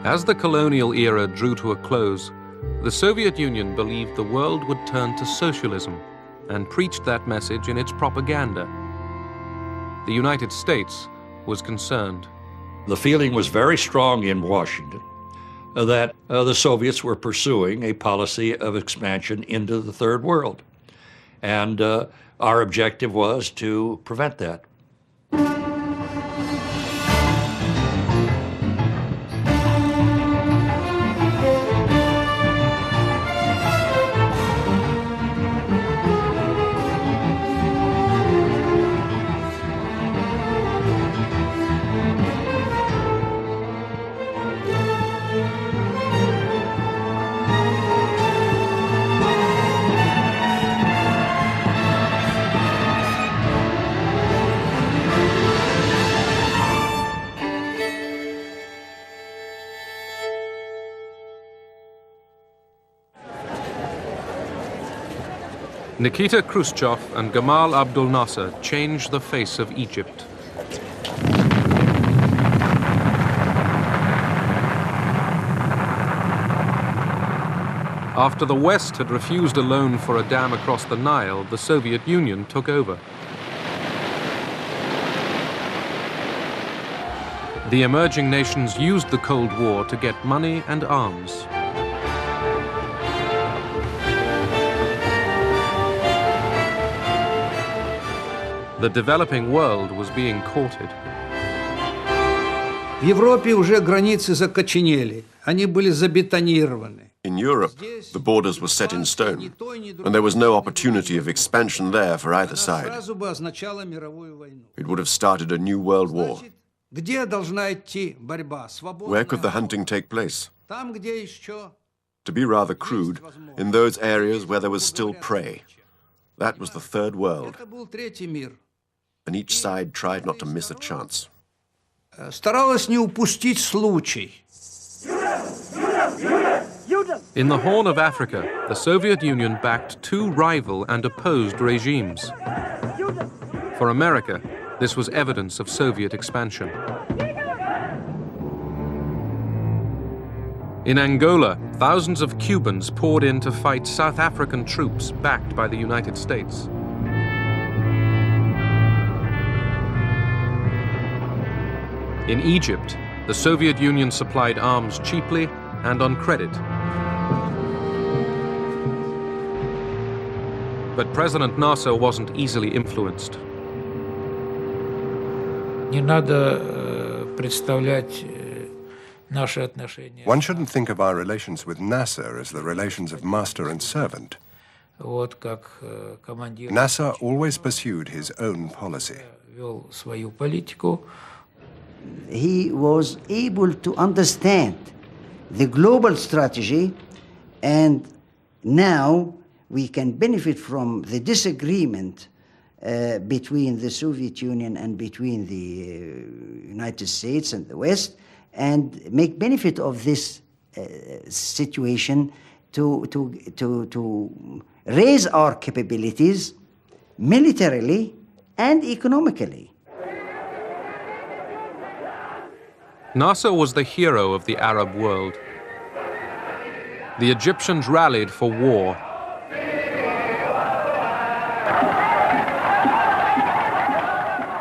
As the colonial era drew to a close, the Soviet Union believed the world would turn to socialism and preached that message in its propaganda. The United States was concerned. The feeling was very strong in Washington that the Soviets were pursuing a policy of expansion into the Third World. And our objective was to prevent that. Nikita Khrushchev and Gamal Abdel Nasser changed the face of Egypt. After the West had refused a loan for a dam across the Nile, the Soviet Union took over. The emerging nations used the Cold War to get money and arms. The developing world was being courted. В Европе уже границы закоченели, они были забетонированы. In Europe, the borders were set in stone, and there was no opportunity of expansion there for either side. It would have started a new world war. Where could the hunting take place? To be rather crude, in those areas where there was still prey. That was the Third World. And each side tried not to miss a chance. Старалась не упустить случай. In the Horn of Africa, the Soviet Union backed two rival and opposed regimes. For America, this was evidence of Soviet expansion. In Angola, thousands of Cubans poured in to fight South African troops backed by the United States. In Egypt, the Soviet Union supplied arms cheaply and on credit. But President Nasser wasn't easily influenced. Не надо представлять наши отношения. One shouldn't think of our relations with Nasser as the relations of master and servant. Вот как командир Nasser always pursued his own policy. вел свою политику. He was able to understand the global strategy, and now we can benefit from the disagreement between the Soviet Union and between the United States and the West, and make benefit of this situation to raise our capabilities militarily and economically. Nasser was the hero of the Arab world. The Egyptians rallied for war.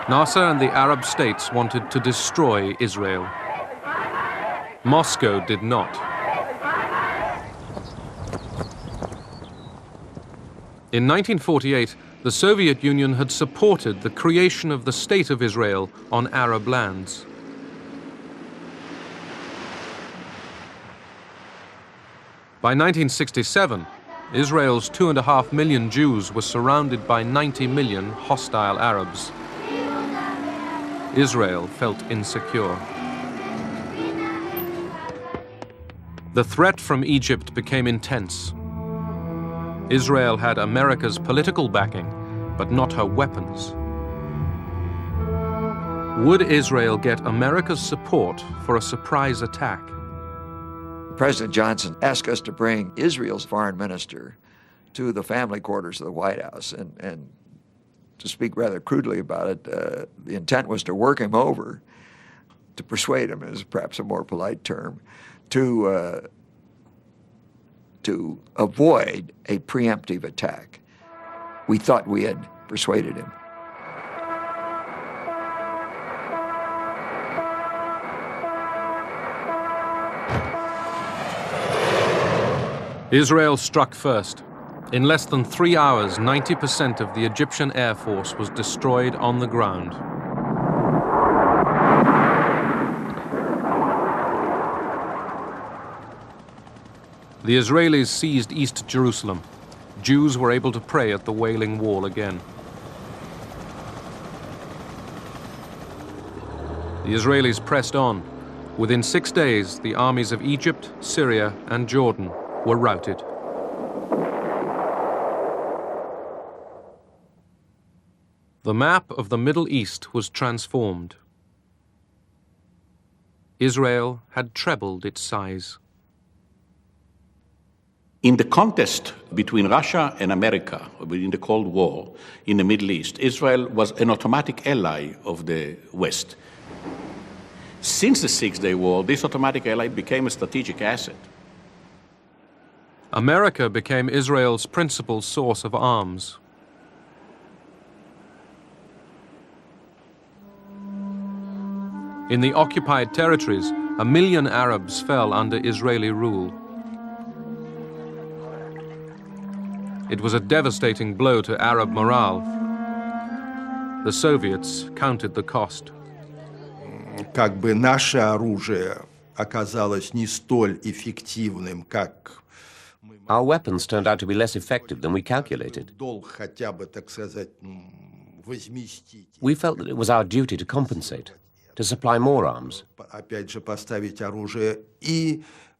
Nasser and the Arab states wanted to destroy Israel. Moscow did not. In 1948, the Soviet Union had supported the creation of the State of Israel on Arab lands. By 1967, Israel's 2.5 million Jews were surrounded by 90 million hostile Arabs. Israel felt insecure. The threat from Egypt became intense. Israel had America's political backing, but not her weapons. Would Israel get America's support for a surprise attack? President Johnson asked us to bring Israel's foreign minister to the family quarters of the White House. And to speak rather crudely about it, the intent was to work him over to persuade him is perhaps a more polite term, to avoid a preemptive attack. We thought we had persuaded him. Israel struck first. In less than 3 hours, 90% of the Egyptian Air Force was destroyed on the ground. The Israelis seized East Jerusalem. Jews were able to pray at the Wailing Wall again. The Israelis pressed on. Within 6 days, the armies of Egypt, Syria, and Jordan were routed. The map of the Middle East was transformed. Israel had trebled its size. In the contest between Russia and America, within the Cold War in the Middle East, Israel was an automatic ally of the West. Since the Six-Day War, this automatic ally became a strategic asset. America became Israel's principal source of arms. In the occupied territories, 1 million Arabs fell under Israeli rule. It was a devastating blow to Arab morale. The Soviets counted the cost. Как бы наше оружие оказалось не столь эффективным, как our weapons turned out to be less effective than we calculated. We felt that it was our duty to compensate, to supply more arms,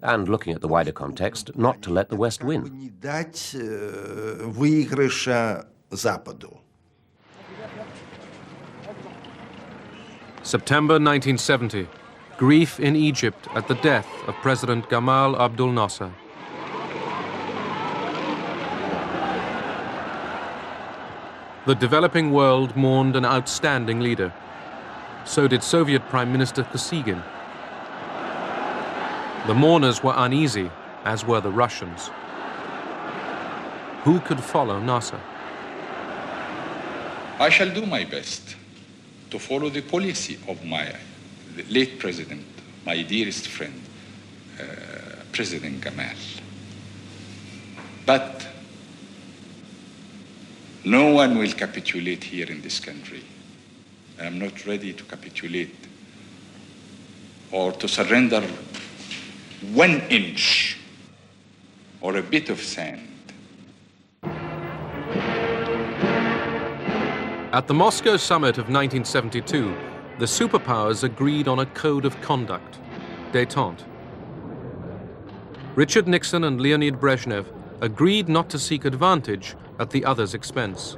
and looking at the wider context, not to let the West win. September 1970, grief in Egypt at the death of President Gamal Abdel Nasser. The developing world mourned an outstanding leader. So did Soviet Prime Minister Kosygin. The mourners were uneasy, as were the Russians. Who could follow Nasser? I shall do my best to follow the policy of my late president, my dearest friend, President Gamal. But no one will capitulate here in this country. I am not ready to capitulate or to surrender 1 inch or a bit of sand. At the Moscow summit of 1972, the superpowers agreed on a code of conduct, détente. Richard Nixon and Leonid Brezhnev agreed not to seek advantage at the other's expense.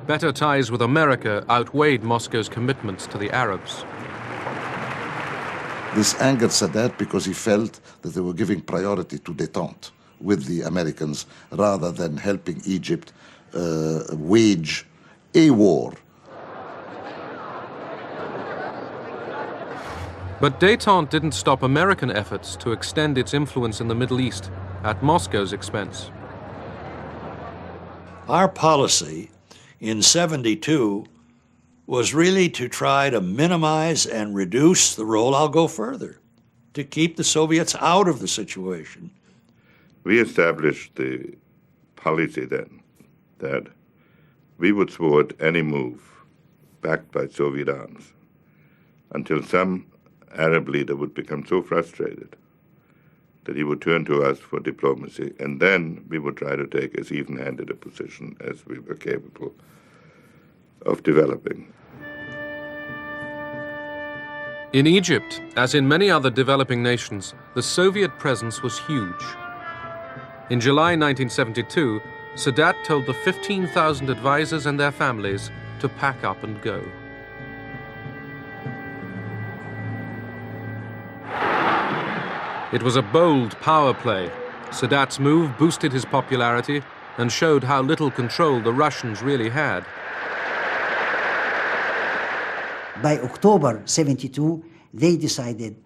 Better ties with America outweighed Moscow's commitments to the Arabs. This angered Sadat because he felt that they were giving priority to détente with the Americans rather than helping Egypt wage a war. But détente didn't stop American efforts to extend its influence in the Middle East at Moscow's expense. Our policy in '72 was really to try to minimize and reduce the role. I'll go further, to keep the Soviets out of the situation. We established the policy then that we would thwart any move backed by Soviet arms until some Arab leader would become so frustrated that he would turn to us for diplomacy, and then we would try to take as even-handed a position as we were capable of developing. In Egypt, as in many other developing nations, the Soviet presence was huge. In July 1972, Sadat told the 15,000 advisors and their families to pack up and go. It was a bold power play. Sadat's move boosted his popularity and showed how little control the Russians really had. by October 72, they decided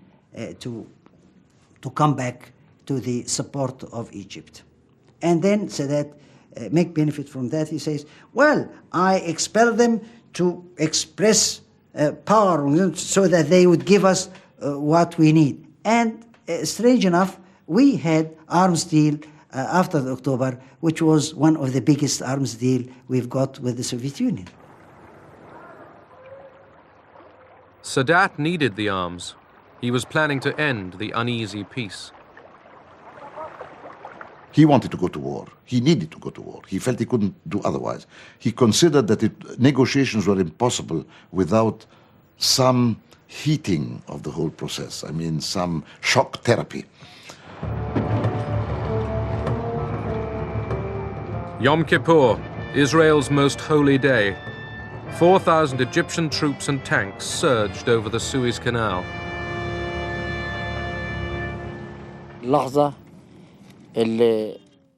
to come back to the support of Egypt. And then Sadat make benefit from that. He says, well, I expel them to express power so that they would give us what we need. And strange enough, we had arms deal after the October, which was one of the biggest arms deal we've got with the Soviet Union. Sadat needed the arms. He was planning to end the uneasy peace. He wanted to go to war. He needed to go to war. He felt he couldn't do otherwise. He considered that negotiations were impossible without some heating of the whole process. I mean, some shock therapy. Yom Kippur, Israel's most holy day. 4,000 Egyptian troops and tanks surged over the Suez Canal.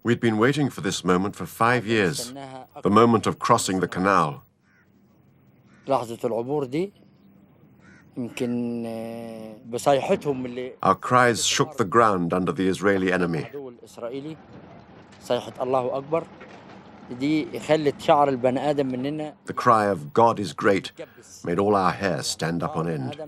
We'd been waiting for this moment for 5 years, the moment of crossing the canal. Our cries shook the ground under the Israeli enemy. The cry of God is great made all our hair stand up on end.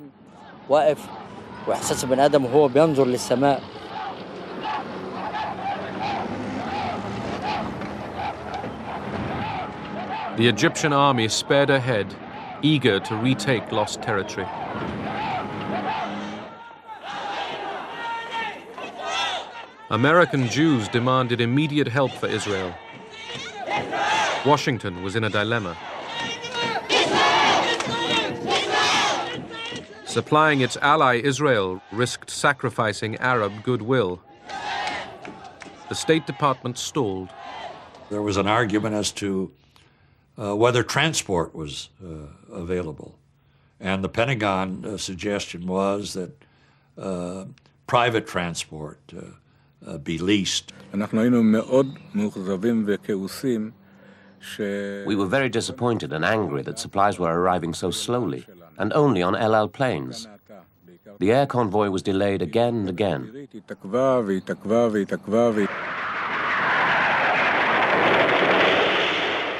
The Egyptian army sped ahead, eager to retake lost territory. American Jews demanded immediate help for Israel. Washington was in a dilemma. Supplying its ally Israel risked sacrificing Arab goodwill. The State Department stalled. There was an argument as to whether transport was available. And the Pentagon suggestion was that private transport be leased. We were very disappointed and angry that supplies were arriving so slowly and only on El Al planes. The air convoy was delayed again and again.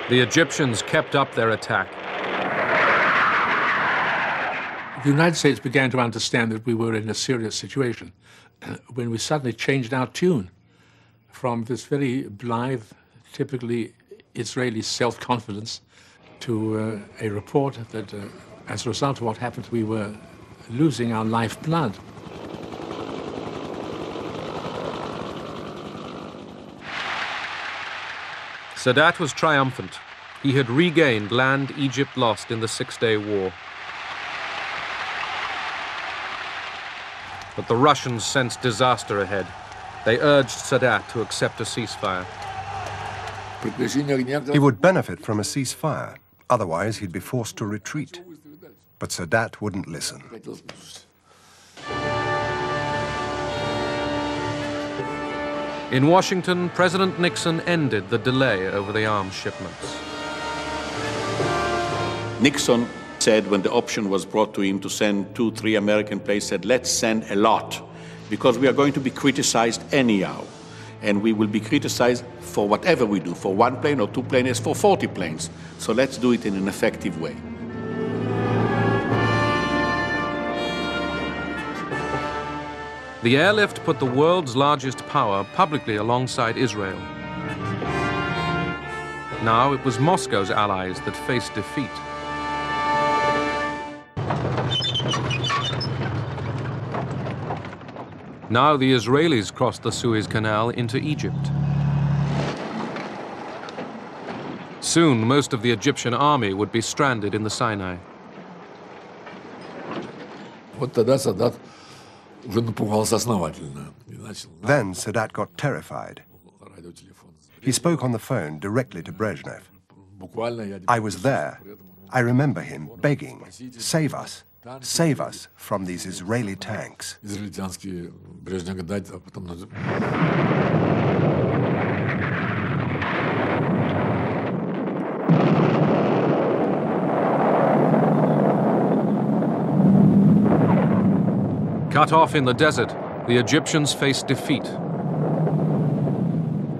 The Egyptians kept up their attack. The United States began to understand that we were in a serious situation when we suddenly changed our tune from this very blithe, typically Israeli self-confidence to a report that as a result of what happened, we were losing our lifeblood. Sadat was triumphant. He had regained land Egypt lost in the Six-Day War. But the Russians sensed disaster ahead. They urged Sadat to accept a ceasefire. He would benefit from a ceasefire. Otherwise, he'd be forced to retreat. But Sadat wouldn't listen. In Washington, President Nixon ended the delay over the arms shipments. Nixon said when the option was brought to him to send 2-3 American planes, said, let's send a lot, because we are going to be criticized anyhow. And we will be criticized for whatever we do, for 1 plane or 2 planes, for 40 planes. So let's do it in an effective way. The airlift put the world's largest power publicly alongside Israel. Now it was Moscow's allies that faced defeat. Now the Israelis crossed the Suez Canal into Egypt. Soon, most of the Egyptian army would be stranded in the Sinai. Then Sadat got terrified. He spoke on the phone directly to Brezhnev. I was there. I remember him begging, save us from these Israeli tanks. Cut off in the desert, the Egyptians faced defeat.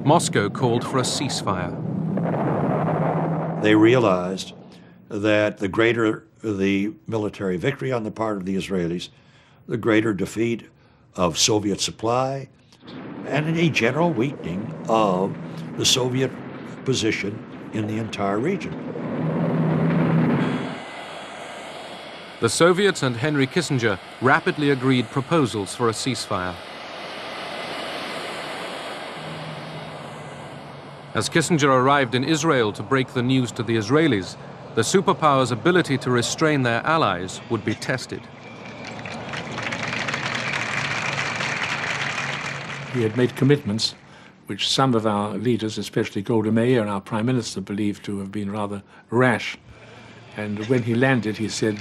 Moscow called for a ceasefire. They realized that the greater the military victory on the part of the Israelis, the greater defeat of Soviet supply, and a general weakening of the Soviet position in the entire region. The Soviets and Henry Kissinger rapidly agreed proposals for a ceasefire. As Kissinger arrived in Israel to break the news to the Israelis, the superpowers' ability to restrain their allies would be tested. He had made commitments which some of our leaders, especially Golda Meir and our Prime Minister, believed to have been rather rash. And when he landed, he said,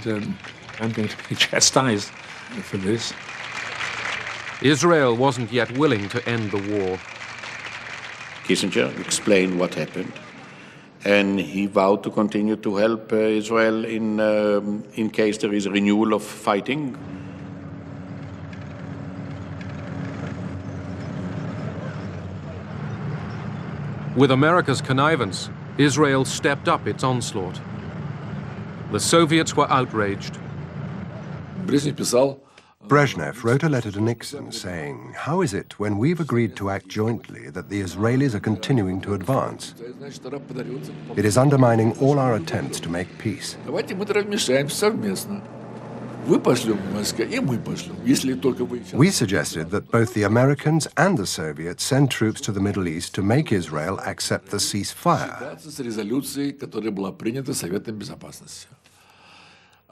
I'm going to be chastised for this. Israel wasn't yet willing to end the war. Kissinger explained what happened, and he vowed to continue to help Israel in case there is a renewal of fighting. With America's connivance, Israel stepped up its onslaught. The Soviets were outraged. Brezhnev wrote a letter to Nixon saying, "How is it, when we've agreed to act jointly, that the Israelis are continuing to advance? It is undermining all our attempts to make peace." We suggested that both the Americans and the Soviets send troops to the Middle East to make Israel accept the ceasefire.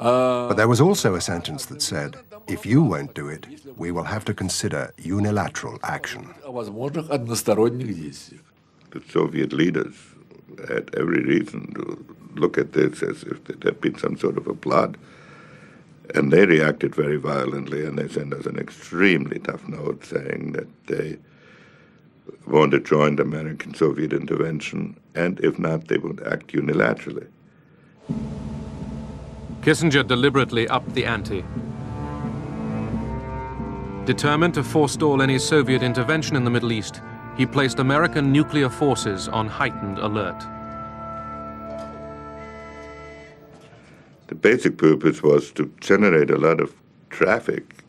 But there was also a sentence that said, if you won't do it, we will have to consider unilateral action. The Soviet leaders had every reason to look at this as if there had been some sort of a plot. And they reacted very violently, and they sent us an extremely tough note saying that they want to join the American-Soviet intervention, and if not, they would act unilaterally. Kissinger deliberately upped the ante. Determined to forestall any Soviet intervention in the Middle East, he placed American nuclear forces on heightened alert. The basic purpose was to generate a lot of traffic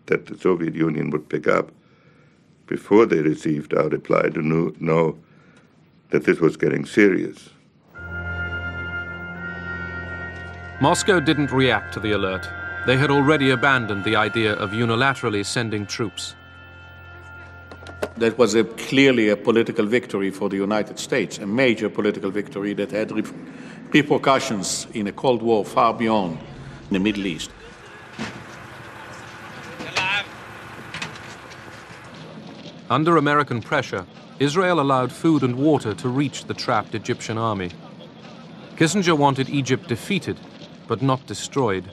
that the Soviet Union would pick up before they received our reply to know that this was getting serious. Moscow didn't react to the alert. They had already abandoned the idea of unilaterally sending troops. That was clearly a political victory for the United States, a major political victory that had repercussions in a Cold War far beyond the Middle East. Under American pressure, Israel allowed food and water to reach the trapped Egyptian army. Kissinger wanted Egypt defeated, but not destroyed.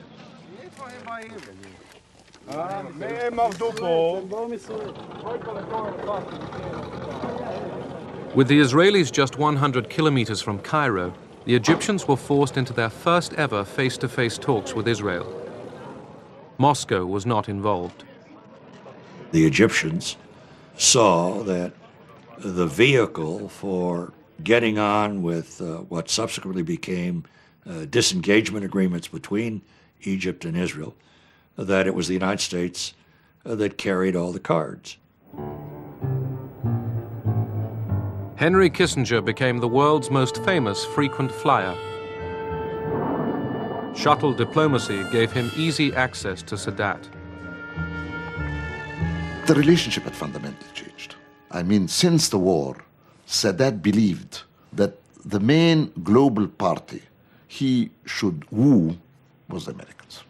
With the Israelis just 100 kilometers from Cairo, the Egyptians were forced into their first ever face-to-face talks with Israel. Moscow was not involved. The Egyptians saw that the vehicle for getting on with what subsequently became disengagement agreements between Egypt and Israel, that it was the United States that carried all the cards. Henry Kissinger became the world's most famous frequent flyer. Shuttle diplomacy gave him easy access to Sadat. The relationship had fundamentally changed. I mean, since the war, Sadat believed that the main global party he should woo was the Americans.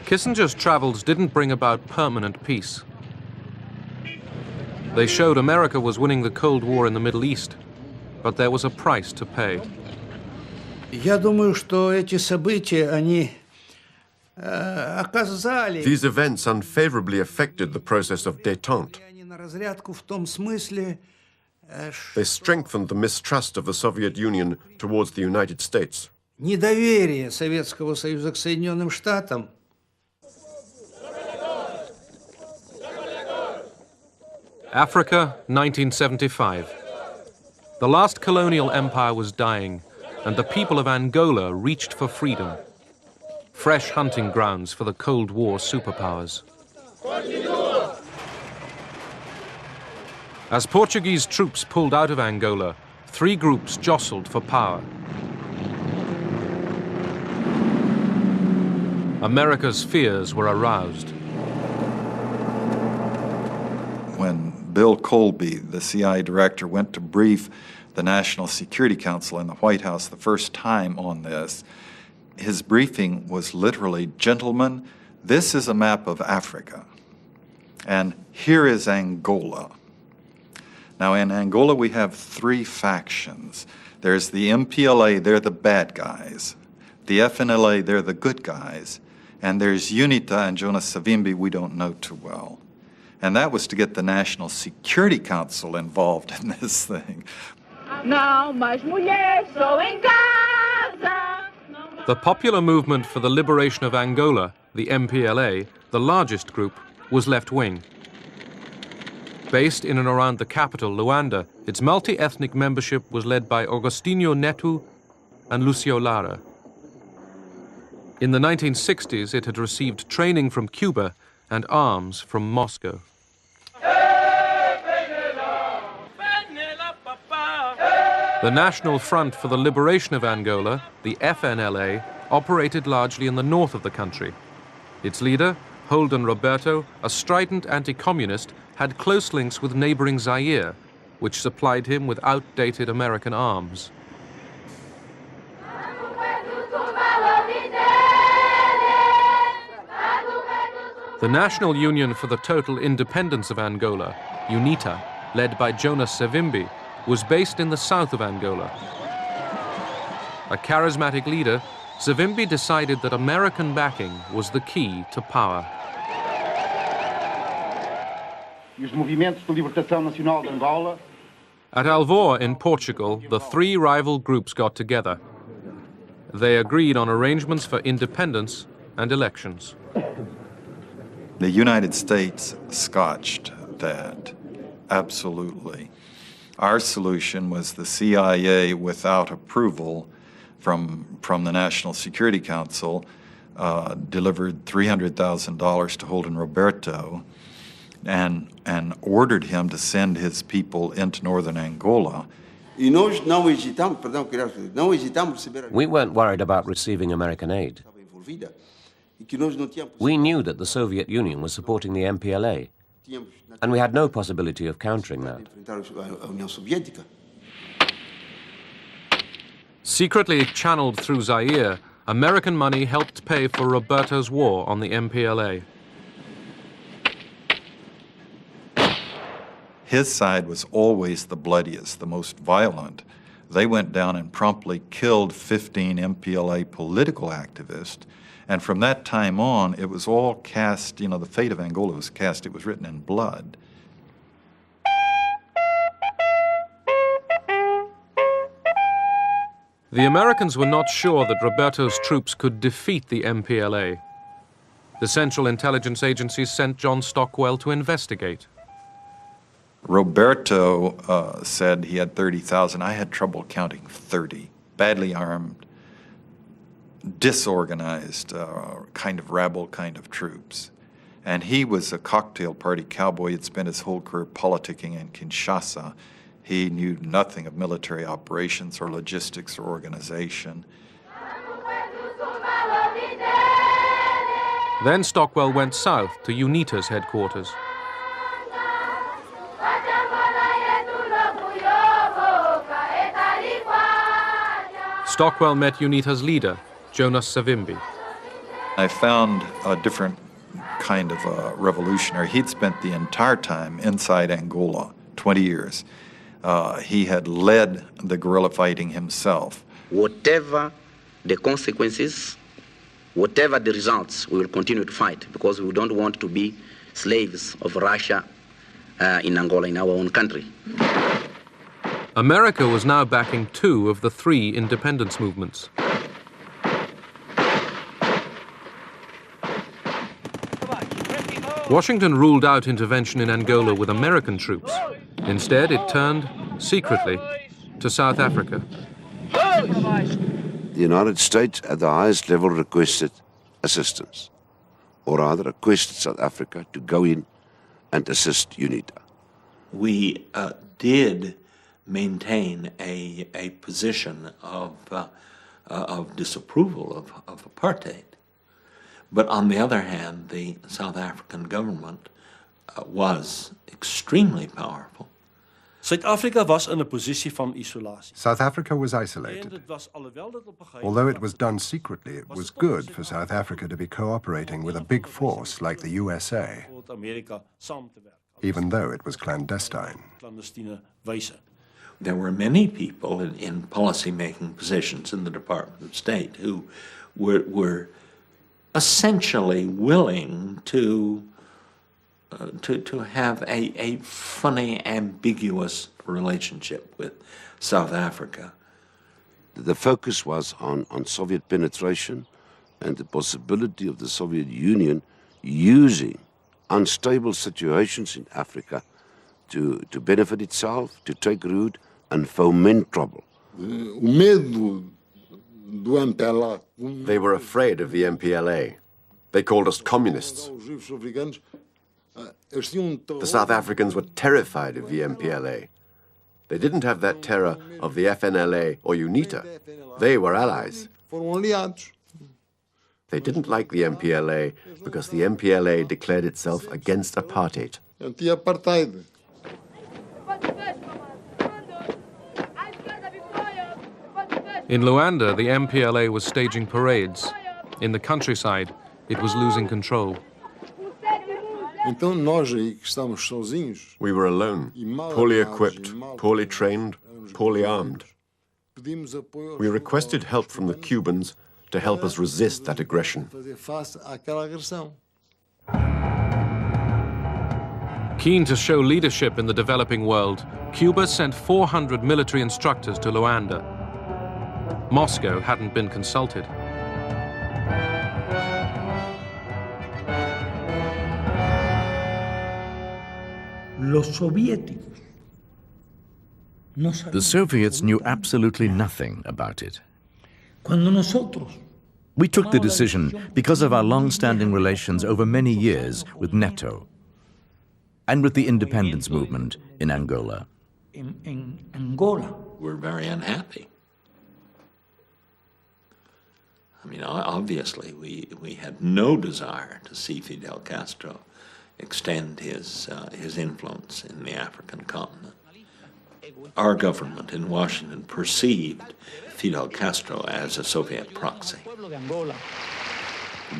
Kissinger's travels didn't bring about permanent peace. They showed America was winning the Cold War in the Middle East, but there was a price to pay. Я думаю, что эти события, они оказали... These events unfavorably affected the process of détente. на разрядку в том смысле, They strengthened the mistrust of the Soviet Union towards the United States. недоверие Советского Союза к Соединенным Штатам Africa, 1975. The last colonial empire was dying, and the people of Angola reached for freedom. Fresh hunting grounds for the Cold War superpowers. As Portuguese troops pulled out of Angola, three groups jostled for power. America's fears were aroused. When Bill Colby, the CIA director, went to brief the National Security Council in the White House the first time on this, his briefing was literally, "Gentlemen, this is a map of Africa, and here is Angola." Now, in Angola, we have three factions. There's the MPLA, they're the bad guys. The FNLA, they're the good guys. And there's UNITA and Jonas Savimbi we don't know too well. And that was to get the National Security Council involved in this thing. The Popular Movement for the Liberation of Angola, the MPLA, the largest group, was left-wing. Based in and around the capital, Luanda, its multi-ethnic membership was led by Agostinho Neto and Lucio Lara. In the 1960s, it had received training from Cuba and arms from Moscow. The National Front for the Liberation of Angola, the FNLA, operated largely in the north of the country. Its leader, Holden Roberto, a strident anti-communist, had close links with neighboring Zaire, which supplied him with outdated American arms. The National Union for the Total Independence of Angola, UNITA, led by Jonas Savimbi, was based in the south of Angola. A charismatic leader, Savimbi decided that American backing was the key to power. At Alvor in Portugal, the three rival groups got together. They agreed on arrangements for independence and elections. The United States scotched that, absolutely. Our solution was the CIA, without approval from the National Security Council, delivered $300,000 to Holden Roberto and ordered him to send his people into northern Angola. We weren't worried about receiving American aid. We knew that the Soviet Union was supporting the MPLA, and we had no possibility of countering that. Secretly channeled through Zaire, American money helped pay for Roberto's war on the MPLA. His side was always the bloodiest, the most violent. They went down and promptly killed 15 MPLA political activists. And from that time on, it was all cast, the fate of Angola was cast, it was written in blood. The Americans were not sure that Roberto's troops could defeat the MPLA. The Central Intelligence Agency sent John Stockwell to investigate. Roberto said he had 30,000. I had trouble counting 30. Badly armed, disorganized, kind of rabble kind of troops. And he was a cocktail party cowboy. He'd spent his whole career politicking in Kinshasa. He knew nothing of military operations or logistics or organization. Then Stockwell went south to UNITA's headquarters. Stockwell met UNITA's leader, Jonas Savimbi. I found a different kind of revolutionary. He'd spent the entire time inside Angola, 20 years. He had led the guerrilla fighting himself. Whatever the consequences, whatever the results, we will continue to fight because we don't want to be slaves of Russia in Angola, in our own country. America was now backing two of the three independence movements. Washington ruled out intervention in Angola with American troops. Instead, it turned, secretly, to South Africa. The United States at the highest level requested assistance, or rather requested South Africa to go in and assist UNITA. We did maintain a position of disapproval of apartheid. But on the other hand, the South African government was extremely powerful. Suid-Afrika was in 'n posisie van isolasie. South Africa was isolated. Although it was done secretly, it was good for South Africa to be cooperating with a big force like the USA, even though it was clandestine. There were many people in policy-making positions in the Department of State who were essentially willing to have a funny, ambiguous relationship with South Africa. The focus was on Soviet penetration and the possibility of the Soviet Union using unstable situations in Africa to benefit itself, to take root and foment trouble. They were afraid of the MPLA. They called us communists. The South Africans were terrified of the MPLA. They didn't have that terror of the FNLA or UNITA. They were allies. They didn't like the MPLA because the MPLA declared itself against apartheid. In Luanda, the MPLA was staging parades. In the countryside, it was losing control. We were alone, poorly equipped, poorly trained, poorly armed. We requested help from the Cubans to help us resist that aggression. Keen to show leadership in the developing world, Cuba sent 400 military instructors to Luanda. Moscow hadn't been consulted. The Soviets knew absolutely nothing about it. We took the decision because of our long-standing relations over many years with NATO and with the independence movement in Angola. We're very unhappy. I mean, obviously, we had no desire to see Fidel Castro extend his influence in the African continent. Our government in Washington perceived Fidel Castro as a Soviet proxy.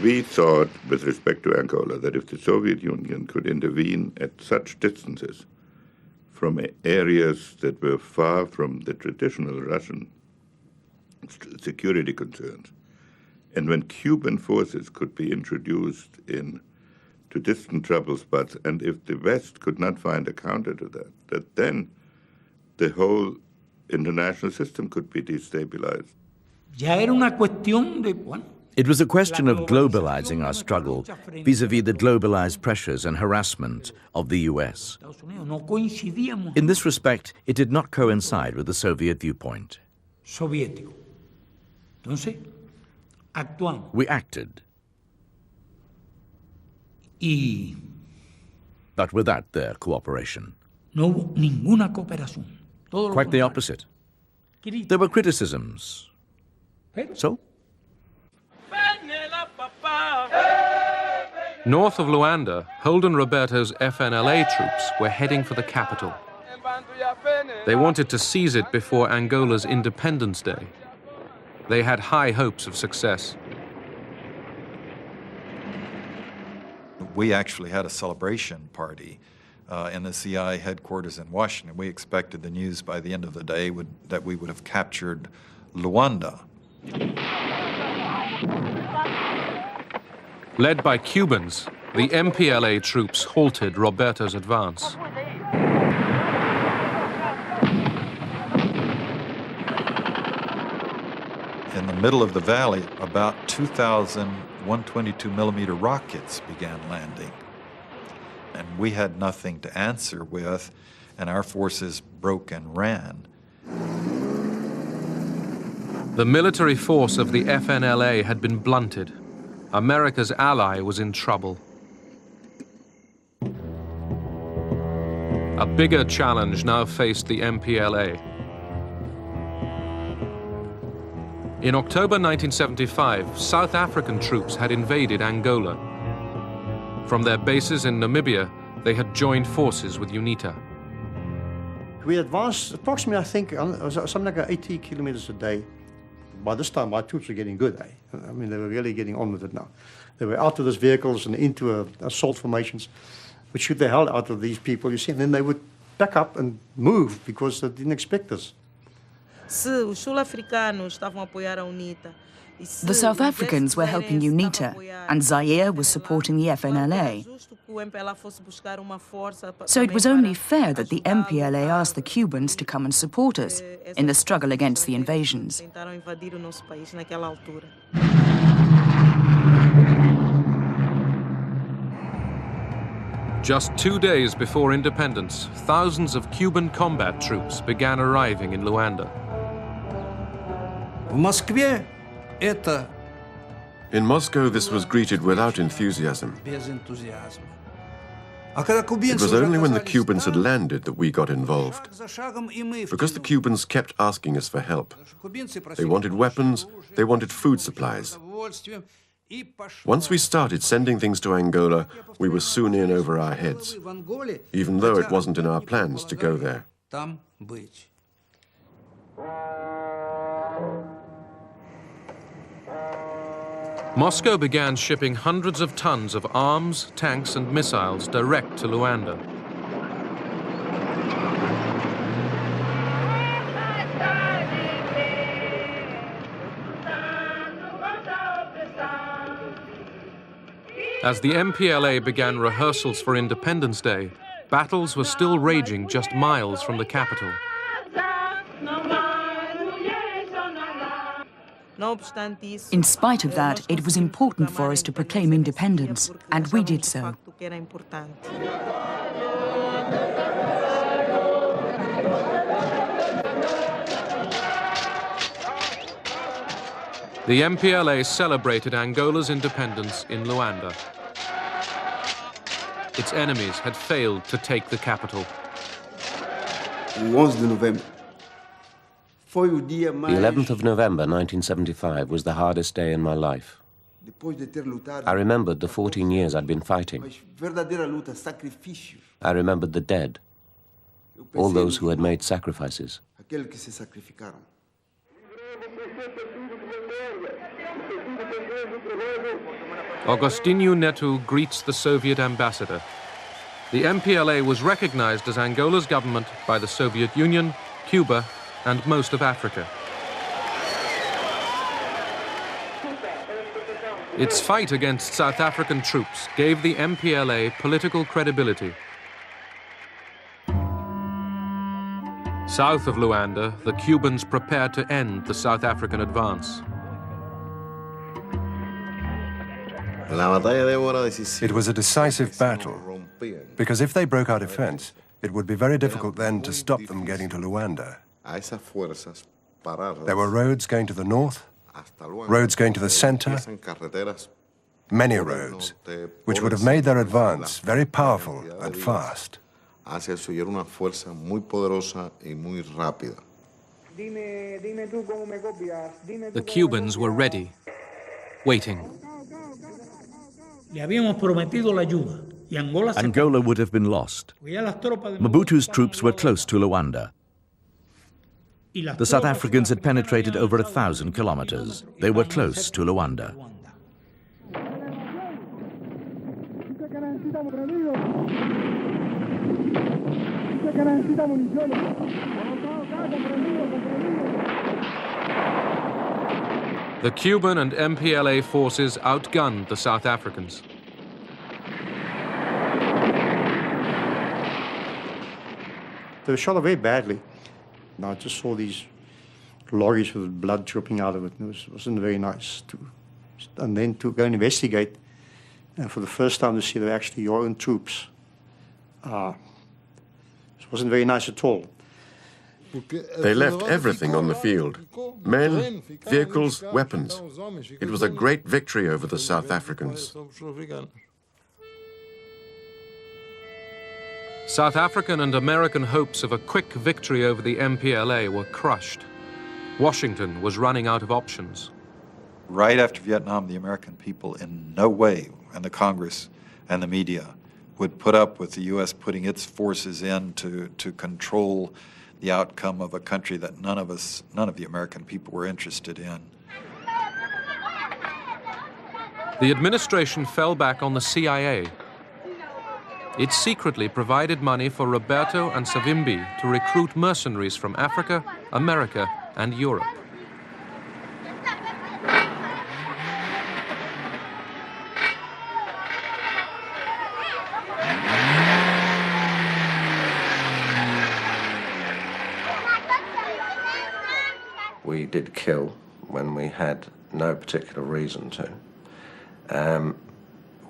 We thought, with respect to Angola, that if the Soviet Union could intervene at such distances from areas that were far from the traditional Russian security concerns, and when Cuban forces could be introduced to distant trouble spots, and if the West could not find a counter to that then the whole international system could be destabilized. It was a question of globalizing our struggle vis-à-vis the globalized pressures and harassment of the US. In this respect, it did not coincide with the Soviet viewpoint. We acted, but without their cooperation. Quite the opposite. There were criticisms. So? North of Luanda, Holden Roberto's FNLA troops were heading for the capital. They wanted to seize it before Angola's Independence Day. They had high hopes of success. We actually had a celebration party in the CI headquarters in Washington. We expected the news by the end of the day that we would have captured Luanda. Led by Cubans, the MPLA troops halted Roberto's advance. In the middle of the valley, about 2,000 122-millimeter rockets began landing. and we had nothing to answer with, and our forces broke and ran. The military force of the FNLA had been blunted. America's ally was in trouble. A bigger challenge now faced the MPLA. In October 1975, South African troops had invaded Angola. From their bases in Namibia, they had joined forces with UNITA. We advanced approximately, I think, something like 80 kilometers a day. By this time, our troops were getting good. I mean, they were really getting on with it now. They were out of those vehicles and into assault formations, would shoot the hell out of these people, you see, and then they would back up and move because they didn't expect us. The South Africans were helping UNITA, and Zaire was supporting the FNLA. So it was only fair that the MPLA asked the Cubans to come and support us in the struggle against the invasions. Just 2 days before independence, thousands of Cuban combat troops began arriving in Luanda. In Moscow, this was greeted without enthusiasm. It was only when the Cubans had landed that we got involved. Because the Cubans kept asking us for help. They wanted weapons, they wanted food supplies. Once we started sending things to Angola, we were soon in over our heads, even though it wasn't in our plans to go there. Moscow began shipping hundreds of tons of arms, tanks, and missiles direct to Luanda. As the MPLA began rehearsals for Independence Day, battles were still raging just miles from the capital. In spite of that, it was important for us to proclaim independence, and we did so. The MPLA celebrated Angola's independence in Luanda. Its enemies had failed to take the capital. The 11th of November 1975 was the hardest day in my life. I remembered the 14 years I'd been fighting. I remembered the dead, all those who had made sacrifices. Agostinho Neto greets the Soviet ambassador. The MPLA was recognized as Angola's government by the Soviet Union, Cuba, and most of Africa. Its fight against South African troops gave the MPLA political credibility. South of Luanda, the Cubans prepared to end the South African advance. It was a decisive battle, because if they broke our defense, it would be very difficult then to stop them getting to Luanda. There were roads going to the north, roads going to the center, many roads, which would have made their advance very powerful and fast. The Cubans were ready, waiting. Angola would have been lost. Mobutu's troops were close to Luanda. The South Africans had penetrated over 1,000 kilometers. They were close to Luanda. The Cuban and MPLA forces outgunned the South Africans. They were shot very badly. I just saw these lorries with blood dripping out of it. It wasn't very nice. And then to go and investigate, and for the first time to see they're actually your own troops It wasn't very nice at all. They left everything on the field. Men, vehicles, weapons. It was a great victory over the South Africans. South African and American hopes of a quick victory over the MPLA were crushed. Washington was running out of options. Right after Vietnam, the American people in no way, and the Congress and the media, would put up with the U.S. putting its forces in to control the outcome of a country that none of the American people were interested in. The administration fell back on the CIA. It secretly provided money for Roberto and Savimbi to recruit mercenaries from Africa, America, and Europe. We did kill when we had no particular reason to.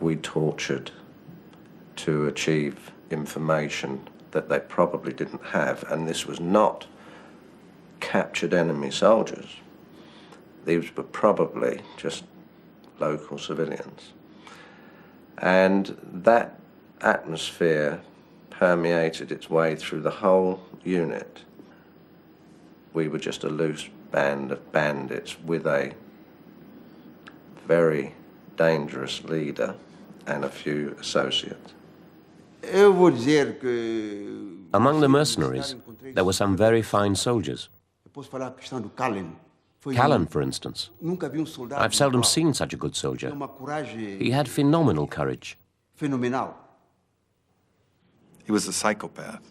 We tortured to achieve information that they probably didn't have, and this was not captured enemy soldiers. These were probably just local civilians. And that atmosphere permeated its way through the whole unit. We were just a loose band of bandits with a very dangerous leader and a few associates. Among the mercenaries, there were some very fine soldiers. Callan, for instance. I've seldom seen such a good soldier. He had phenomenal courage. He was a psychopath,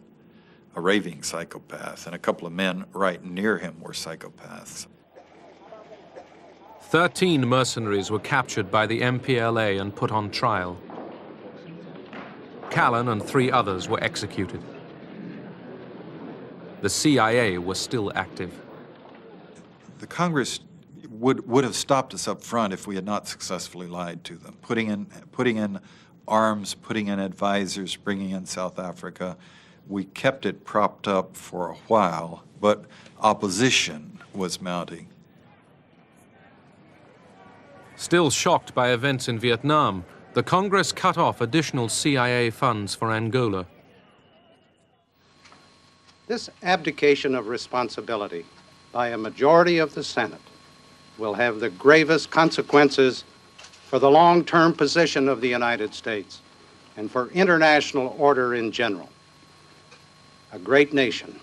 a raving psychopath, and a couple of men right near him were psychopaths. 13 mercenaries were captured by the MPLA and put on trial. Callan and 3 others were executed. The CIA was still active. The Congress would have stopped us up front if we had not successfully lied to them, putting in arms, putting in advisors, bringing in South Africa. We kept it propped up for a while, but opposition was mounting. Still shocked by events in Vietnam, the Congress cut off additional CIA funds for Angola. This abdication of responsibility by a majority of the Senate will have the gravest consequences for the long-term position of the United States and for international order in general. A great nation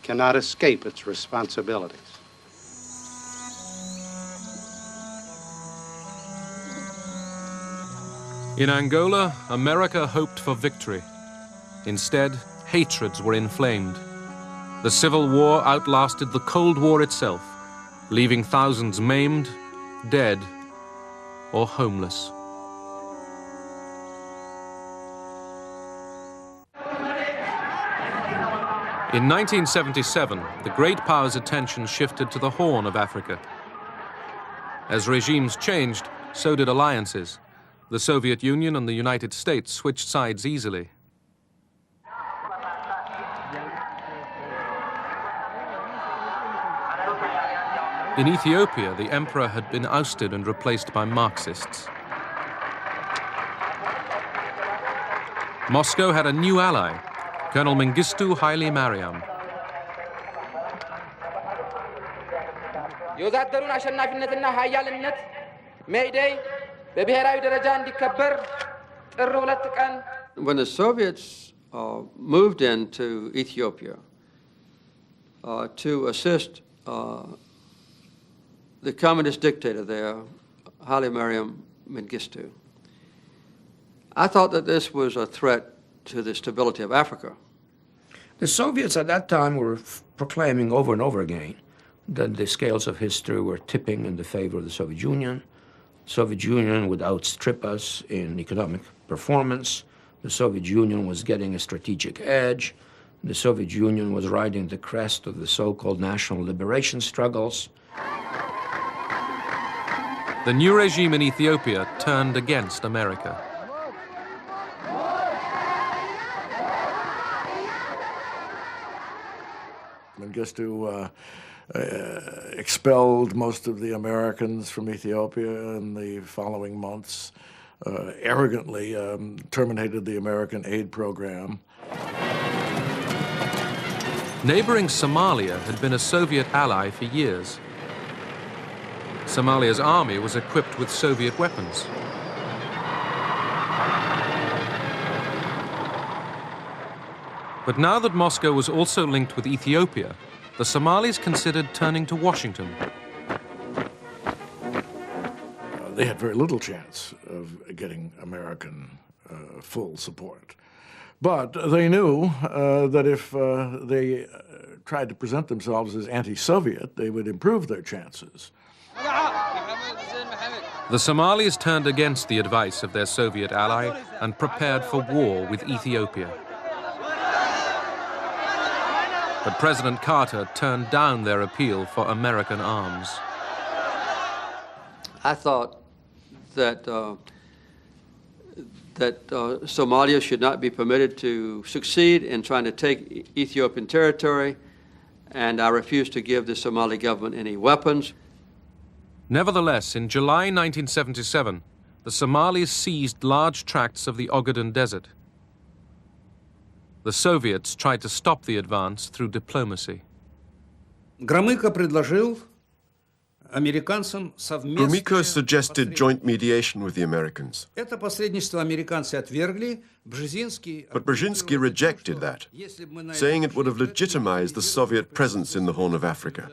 cannot escape its responsibilities. In Angola, America hoped for victory. Instead, hatreds were inflamed. The Civil War outlasted the Cold War itself, leaving thousands maimed, dead, or homeless. In 1977, the great powers' attention shifted to the Horn of Africa. As regimes changed, so did alliances. The Soviet Union and the United States switched sides easily. In Ethiopia, the emperor had been ousted and replaced by Marxists. Moscow had a new ally, Colonel Mengistu Haile Mariam. የወዛደሩን አሸናፊነትና ኃያልነት ሜይዴይ በብሔራዊ ደረጃ እንዲከበር ጥር 2 ቀን When the Soviets moved into Ethiopia to assist the communist dictator there, Haile Mariam Mengistu, I thought that this was a threat to the stability of Africa. The Soviets at that time were proclaiming over and over again that the scales of history were tipping in the favor of the Soviet Union. The Soviet Union would outstrip us in economic performance. The Soviet Union was getting a strategic edge. The Soviet Union was riding the crest of the so-called national liberation struggles. The new regime in Ethiopia turned against America. Mengistu expelled most of the Americans from Ethiopia in the following months, arrogantly terminated the American aid program. Neighboring Somalia had been a Soviet ally for years. Somalia's army was equipped with Soviet weapons. But now that Moscow was also linked with Ethiopia, the Somalis considered turning to Washington. They had very little chance of getting American full support. But they knew that if they tried to present themselves as anti-Soviet, they would improve their chances. The Somalis turned against the advice of their Soviet ally and prepared for war with Ethiopia. But President Carter turned down their appeal for American arms. I thought that Somalia should not be permitted to succeed in trying to take Ethiopian territory, and I refused to give the Somali government any weapons. Nevertheless, in July 1977, the Somalis seized large tracts of the Ogaden Desert. The Soviets tried to stop the advance through diplomacy. Gromyko suggested joint mediation with the Americans. But Brzezinski rejected that, saying it would have legitimized the Soviet presence in the Horn of Africa.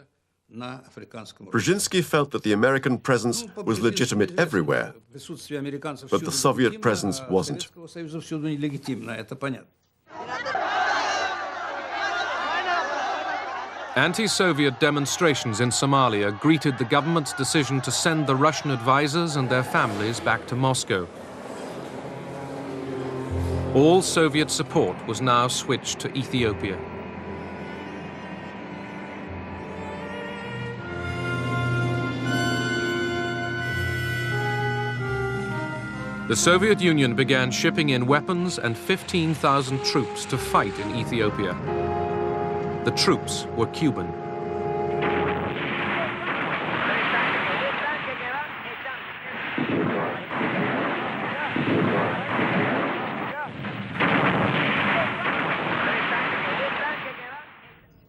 Brzezinski felt that the American presence was legitimate everywhere, but the Soviet presence wasn't. Anti-Soviet demonstrations in Somalia greeted the government's decision to send the Russian advisors and their families back to Moscow. All Soviet support was now switched to Ethiopia. The Soviet Union began shipping in weapons and 15,000 troops to fight in Ethiopia. The troops were Cuban.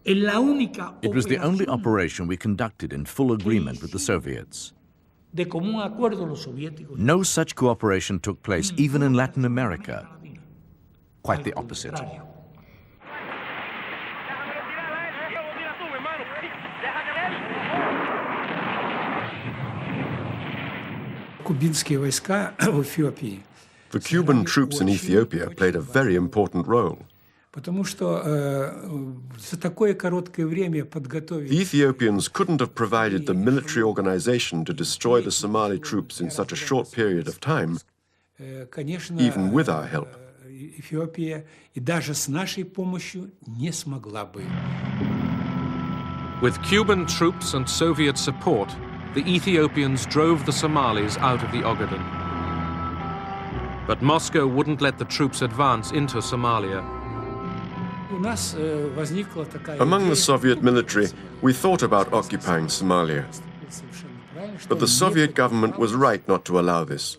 It was the only operation we conducted in full agreement with the Soviets. No such cooperation took place even in Latin America. Quite the opposite. The Cuban troops in Ethiopia played a very important role. The Ethiopians couldn't have provided the military organization to destroy the Somali troops in such a short period of time, even with our help. With Cuban troops and Soviet support, the Ethiopians drove the Somalis out of the Ogaden. But Moscow wouldn't let the troops advance into Somalia. Among the Soviet military, we thought about occupying Somalia. But the Soviet government was right not to allow this,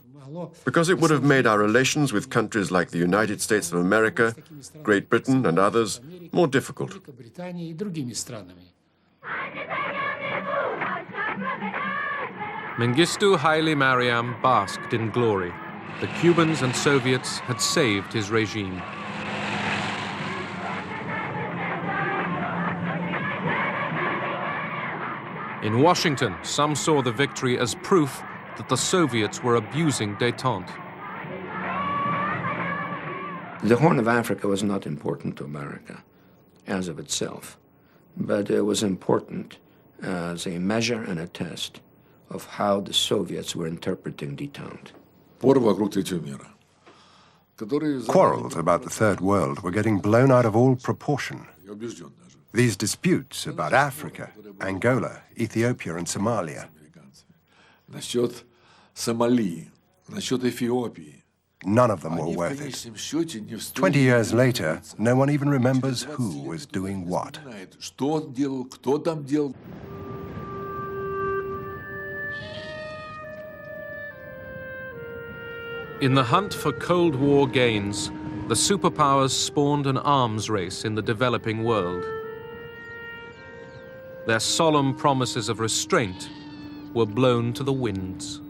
because it would have made our relations with countries like the United States of America, Great Britain, and others more difficult. Mengistu Haile Mariam basked in glory. The Cubans and Soviets had saved his regime. In Washington, some saw the victory as proof that the Soviets were abusing détente. The Horn of Africa was not important to America as of itself, but it was important as a measure and a test of how the Soviets were interpreting détente. Quarrels about the Third World were getting blown out of all proportion. These disputes about Africa, Angola, Ethiopia, and Somalia. none of them were worth it. 20 years later, no one even remembers who was doing what. In the hunt for Cold War gains, the superpowers spawned an arms race in the developing world. Their solemn promises of restraint were blown to the winds.